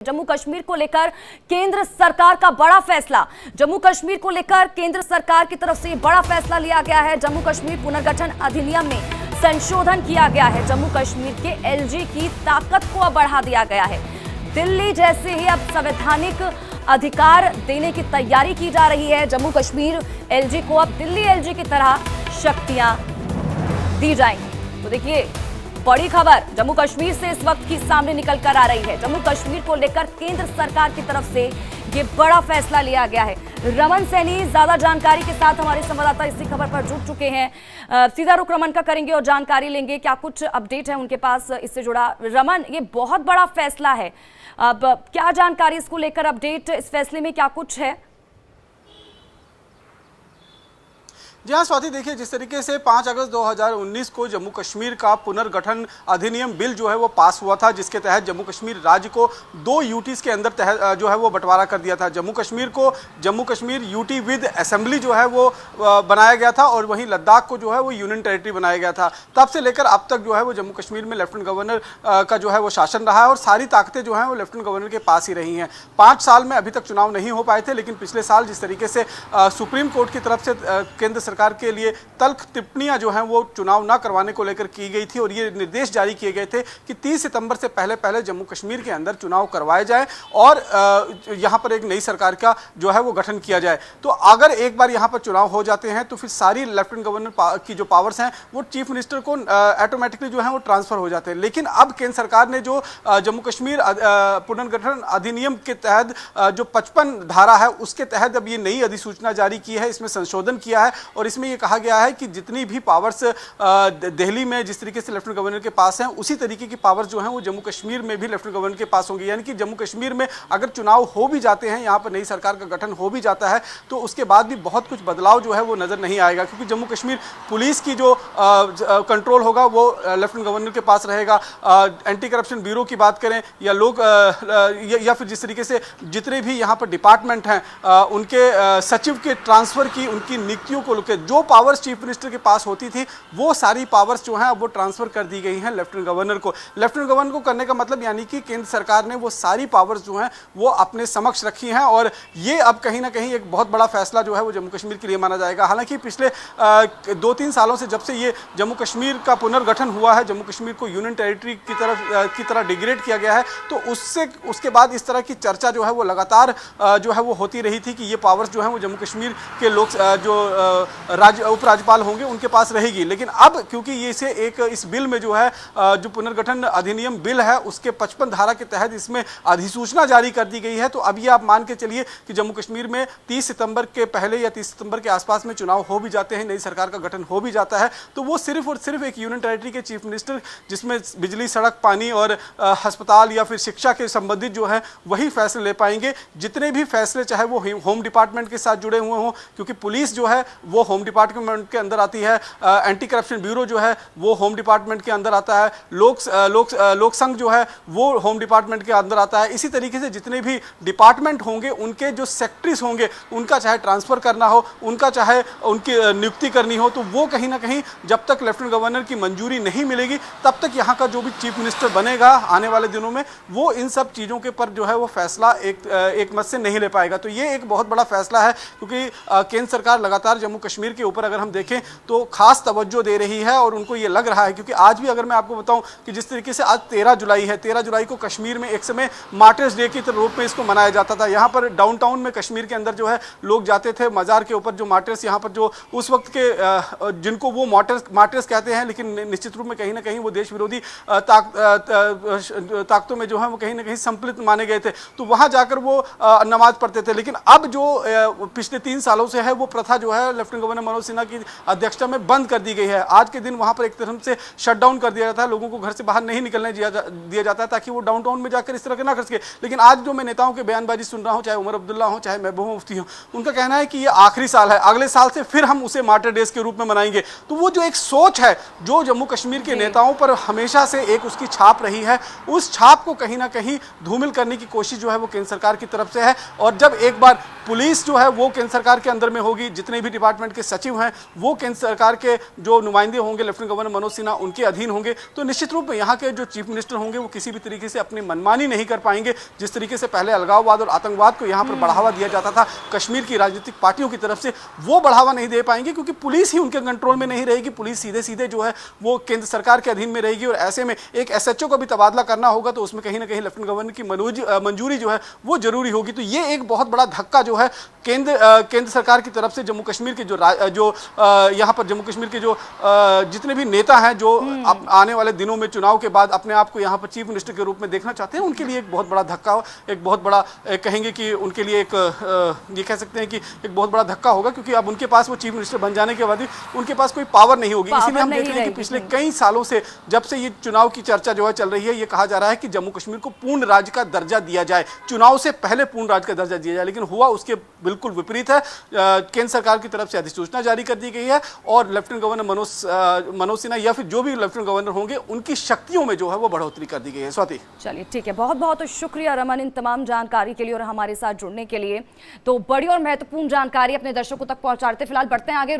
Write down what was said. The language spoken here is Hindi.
जम्मू कश्मीर को लेकर केंद्र सरकार का बड़ा फैसला। जम्मू कश्मीर को लेकर केंद्र सरकार की तरफ से बड़ा फैसला लिया गया है। जम्मू कश्मीर पुनर्गठन अधिनियम में संशोधन किया गया है। जम्मू कश्मीर के एलजी की ताकत को अब बढ़ा दिया गया है। दिल्ली जैसे ही अब संवैधानिक अधिकार देने की तैयारी की जा रही है। जम्मू कश्मीर एलजी को अब दिल्ली एलजी की तरह शक्तियां दी जाएंगी। तो देखिए, बड़ी खबर जम्मू कश्मीर से इस वक्त की सामने निकल कर आ रही है। जम्मू कश्मीर को लेकर केंद्र सरकार की तरफ से ये बड़ा फैसला लिया गया है। रमन सैनी ज्यादा जानकारी के साथ हमारे संवाददाता इसी खबर पर जुड़ चुके हैं। सीधा रुख रमन का करेंगे और जानकारी लेंगे क्या कुछ अपडेट है उनके पास इससे जुड़ा। रमन, ये बहुत बड़ा फैसला है, अब क्या जानकारी इसको लेकर अपडेट, इस फैसले में क्या कुछ है? जी हाँ स्वाति, देखिए जिस तरीके से 5 अगस्त 2019 को जम्मू कश्मीर का पुनर्गठन अधिनियम बिल जो है वो पास हुआ था, जिसके तहत जम्मू कश्मीर राज्य को 2 यूटीज के अंदर जो है वो बंटवारा कर दिया था। जम्मू कश्मीर को Jammu Kashmir UT with assembly जो है वो बनाया गया था और वहीं लद्दाख को जो है वो यूनियन टेरिटरी बनाया गया था। तब से लेकर अब तक जो है वो जम्मू कश्मीर में लेफ्टिनेंट गवर्नर का जो है वो शासन रहा है और सारी ताकतें जो हैं वो लेफ्टिनेंट गवर्नर के पास ही रही हैं। 5 साल में अभी तक चुनाव नहीं हो पाए थे, लेकिन पिछले साल जिस तरीके से सुप्रीम कोर्ट की तरफ से केंद्र सरकार के लिए तल्ख टिप्पणियां जो हैं वो चुनाव ना करवाने को लेकर की गई थी और ये निर्देश जारी किए गए थे कि 30 सितंबर से पहले जम्मू कश्मीर के अंदर चुनाव करवाए जाए और यहां पर एक नई सरकार का जो है वो गठन किया जाए। तो अगर एक बार यहां पर चुनाव हो जाते हैं तो फिर सारी लेफ्टिनेंट गवर्नर की जो पावर्स हैं वो चीफ मिनिस्टर को ऑटोमेटिकली जो है वो ट्रांसफर हो जाते हैं। लेकिन अब केंद्र सरकार ने जो जम्मू कश्मीर पुनर्गठन अधिनियम के तहत जो 55 धारा है उसके तहत अब ये नई अधिसूचना जारी की है, इसमें संशोधन किया है और इसमें यह कहा गया है कि जितनी भी पावर्स दिल्ली में जिस तरीके से लेफ्टिनेंट गवर्नर के पास हैं उसी तरीके की पावर्स जो हैं वो जम्मू कश्मीर में भी लेफ्टिनेंट गवर्नर के पास होंगी। यानी कि जम्मू कश्मीर में अगर चुनाव हो भी जाते हैं, यहाँ पर नई सरकार का गठन हो भी जाता है, तो उसके बाद भी बहुत कुछ बदलाव जो है वो नजर नहीं आएगा, क्योंकि जम्मू कश्मीर पुलिस की जो कंट्रोल होगा वो लेफ्टिनेंट गवर्नर के पास रहेगा। एंटी करप्शन ब्यूरो की बात करें या लोग या फिर जिस तरीके से जितने भी यहाँ पर डिपार्टमेंट हैं उनके सचिव के ट्रांसफर की, उनकी नियुक्तियों को लेकर जो पावर्स चीफ मिनिस्टर के पास होती थी वो सारी पावर्स जो हैं अब वो ट्रांसफर कर दी गई हैं लेफ्टिनेंट गवर्नर को। लेफ्टिनेंट गवर्नर को करने का मतलब यानी कि केंद्र सरकार ने वो सारी पावर्स जो हैं वो अपने समक्ष रखी हैं और ये अब कहीं ना कहीं एक बहुत बड़ा फैसला जो है वो जम्मू कश्मीर के लिए माना जाएगा। हालांकि पिछले 2-3 सालों से जब से ये जम्मू कश्मीर का पुनर्गठन हुआ है, जम्मू कश्मीर को यूनियन टेरिटरी की तरह डिग्रेड किया गया है, तो उसके बाद इस तरह की चर्चा जो है वो लगातार जो है वो होती रही थी कि ये पावर्स जो है वो जम्मू कश्मीर के लोग जो उपराज्यपाल होंगे उनके पास रहेगी। लेकिन अब क्योंकि ये इसे इस बिल में जो है जो पुनर्गठन अधिनियम बिल है उसके 55 धारा के तहत इसमें अधिसूचना जारी कर दी गई है, तो अब ये आप मान के चलिए कि जम्मू कश्मीर में 30 सितंबर के पहले या 30 सितंबर के आसपास में चुनाव हो भी जाते हैं, नई सरकार का गठन हो भी जाता है, तो वो सिर्फ और सिर्फ एक यूनियन टेरिटरी के चीफ मिनिस्टर, जिसमें बिजली, सड़क, पानी और अस्पताल या फिर शिक्षा के संबंधित जो है वही फैसले ले पाएंगे। जितने भी फैसले चाहे वो होम डिपार्टमेंट के साथ जुड़े हुए हों, क्योंकि पुलिस जो है वो होम डिपार्टमेंट के अंदर आती है, एंटी करप्शन ब्यूरो जो है वो होम डिपार्टमेंट के अंदर आता है, लोक संघ जो है वो होम डिपार्टमेंट के अंदर आता है। इसी तरीके से जितने भी डिपार्टमेंट होंगे उनके जो सेक्रेटरीज होंगे उनका चाहे ट्रांसफर करना हो, उनका चाहे उनकी नियुक्ति करनी हो, तो वो कहीं ना कहीं जब तक लेफ्टिनेंट गवर्नर की मंजूरी नहीं मिलेगी तब तक यहाँ का जो भी चीफ मिनिस्टर बनेगा आने वाले दिनों में वो इन सब चीज़ों के पर जो है वो फैसला एक मत से नहीं ले पाएगा। तो ये एक बहुत बड़ा फैसला है, क्योंकि केंद्र सरकार लगातार जम्मू कश्मीर के ऊपर अगर हम देखें तो खास तवज्जो दे रही है और उनको ये लग रहा है, क्योंकि आज भी अगर मैं आपको बताऊं कि जिस तरीके से आज 13 जुलाई है, 13 जुलाई को कश्मीर में एक समय मार्टर्स डे के रूप में इसको मनाया जाता था। यहाँ पर डाउनटाउन में कश्मीर के अंदर जो है लोग जाते थे मज़ार के ऊपर, जो मार्टर्स यहाँ पर जो उस वक्त के जिनको वो मार्टर्स कहते हैं, लेकिन निश्चित रूप में कहीं ना कहीं वो देश विरोधी ताकतों में जो है वो कहीं ना कहीं संपलित माने गए थे, तो वहाँ जाकर वो नमाज पढ़ते थे। लेकिन अब जो पिछले 3 सालों से है वो प्रथा जो है लेफ्टिनेंट गवर्नर मनोज सिन्हा की अध्यक्षता में बंद कर दी गई है। आज के दिन वहां पर एक तरह से शटडाउन कर दिया जाता है, लोगों को घर से बाहर नहीं निकलने दिया जाता है ताकि वो डाउनटाउन में जाकर इस तरह के ना कर सके। लेकिन आज जो मैं नेताओं के बयानबाजी सुन रहा हूं, चाहे उमर अब्दुल्ला हो चाहे महबूबा मुफ्ती हो, उनका कहना है कि ये आखिरी साल है, अगले साल से फिर हम उसे मार्टर डेज के रूप में मनाएंगे। तो वो जो एक सोच है जो जम्मू कश्मीर के नेताओं पर हमेशा से एक उसकी छाप रही है, उस छाप को कहीं ना कहीं धूमिल करने की कोशिश जो है वो केंद्र सरकार की तरफ से है। और जब एक बार पुलिस जो है वो केंद्र सरकार के अंदर में होगी, जितने भी डिपार्टमेंट के सचिव हैं वो केंद्र सरकार के जो नुमाइंदे होंगे लेफ्टिनेंट गवर्नर मनोज सिन्हा उनके अधीन होंगे। तो निश्चित रूप में यहाँ के जो चीफ मिनिस्टर होंगे वो किसी भी तरीके से अपनी मनमानी नहीं कर पाएंगे। जिस तरीके से पहले अलगाववाद और आतंकवाद को यहाँ पर बढ़ावा दिया जाता था कश्मीर की राजनीतिक पार्टियों की तरफ से, वो बढ़ावा नहीं दे पाएंगे, क्योंकि पुलिस ही उनके कंट्रोल में नहीं रहेगी। पुलिस सीधे सीधे जो है वो केंद्र सरकार के अधीन में रहेगी और ऐसे में एक एसएचओ का भी तबादला करना होगा तो उसमें कहीं ना कहीं लेफ्टिनेंट गवर्नर की मंजूरी जो है वो जरूरी होगी। तो ये एक बहुत बड़ा धक्का जो है केंद्र सरकार की तरफ से जम्मू कश्मीर के यहाँ पर जम्मू कश्मीर के जो जितने भी नेता हैं जो आने वाले दिनों में चुनाव के बाद अपने आप को यहाँ पर चीफ मिनिस्टर के रूप में देखना चाहते हैं, उनके लिए एक बहुत बड़ा धक्का, एक बहुत बड़ा कहेंगे कि उनके लिए एक ये कह सकते हैं कि एक बहुत बड़ा धक्का होगा, क्योंकि अब उनके पास वो चीफ मिनिस्टर बन जाने के बाद भी उनके पास कोई पावर नहीं होगी। इसीलिए हम देख रहे हैं कि पिछले कई सालों से जब से ये चुनाव की चर्चा जो है चल रही है, ये कहा जा रहा है कि जम्मू कश्मीर को पूर्ण राज्य का दर्जा दिया जाए, चुनाव से पहले पूर्ण राज्य का दर्जा दिया जाए, लेकिन हुआ उसके बिल्कुल विपरीत है। केंद्र सरकार की तरफ से अधिसूचना जारी कर दी गई है और लेफ्टिनेंट गवर्नर मनोज सिन्हा या फिर जो भी लेफ्टिनेंट गवर्नर होंगे उनकी शक्तियों में जो है वो बढ़ोतरी कर दी गई है। स्वाति, चलिए ठीक है, बहुत बहुत शुक्रिया रमन इन तमाम जानकारी के लिए और हमारे साथ जुड़ने के लिए। तो बड़ी और महत्वपूर्ण जानकारी अपने दर्शकों तक पहुंचा रहे थे। फिलहाल बढ़ते हैं आगे।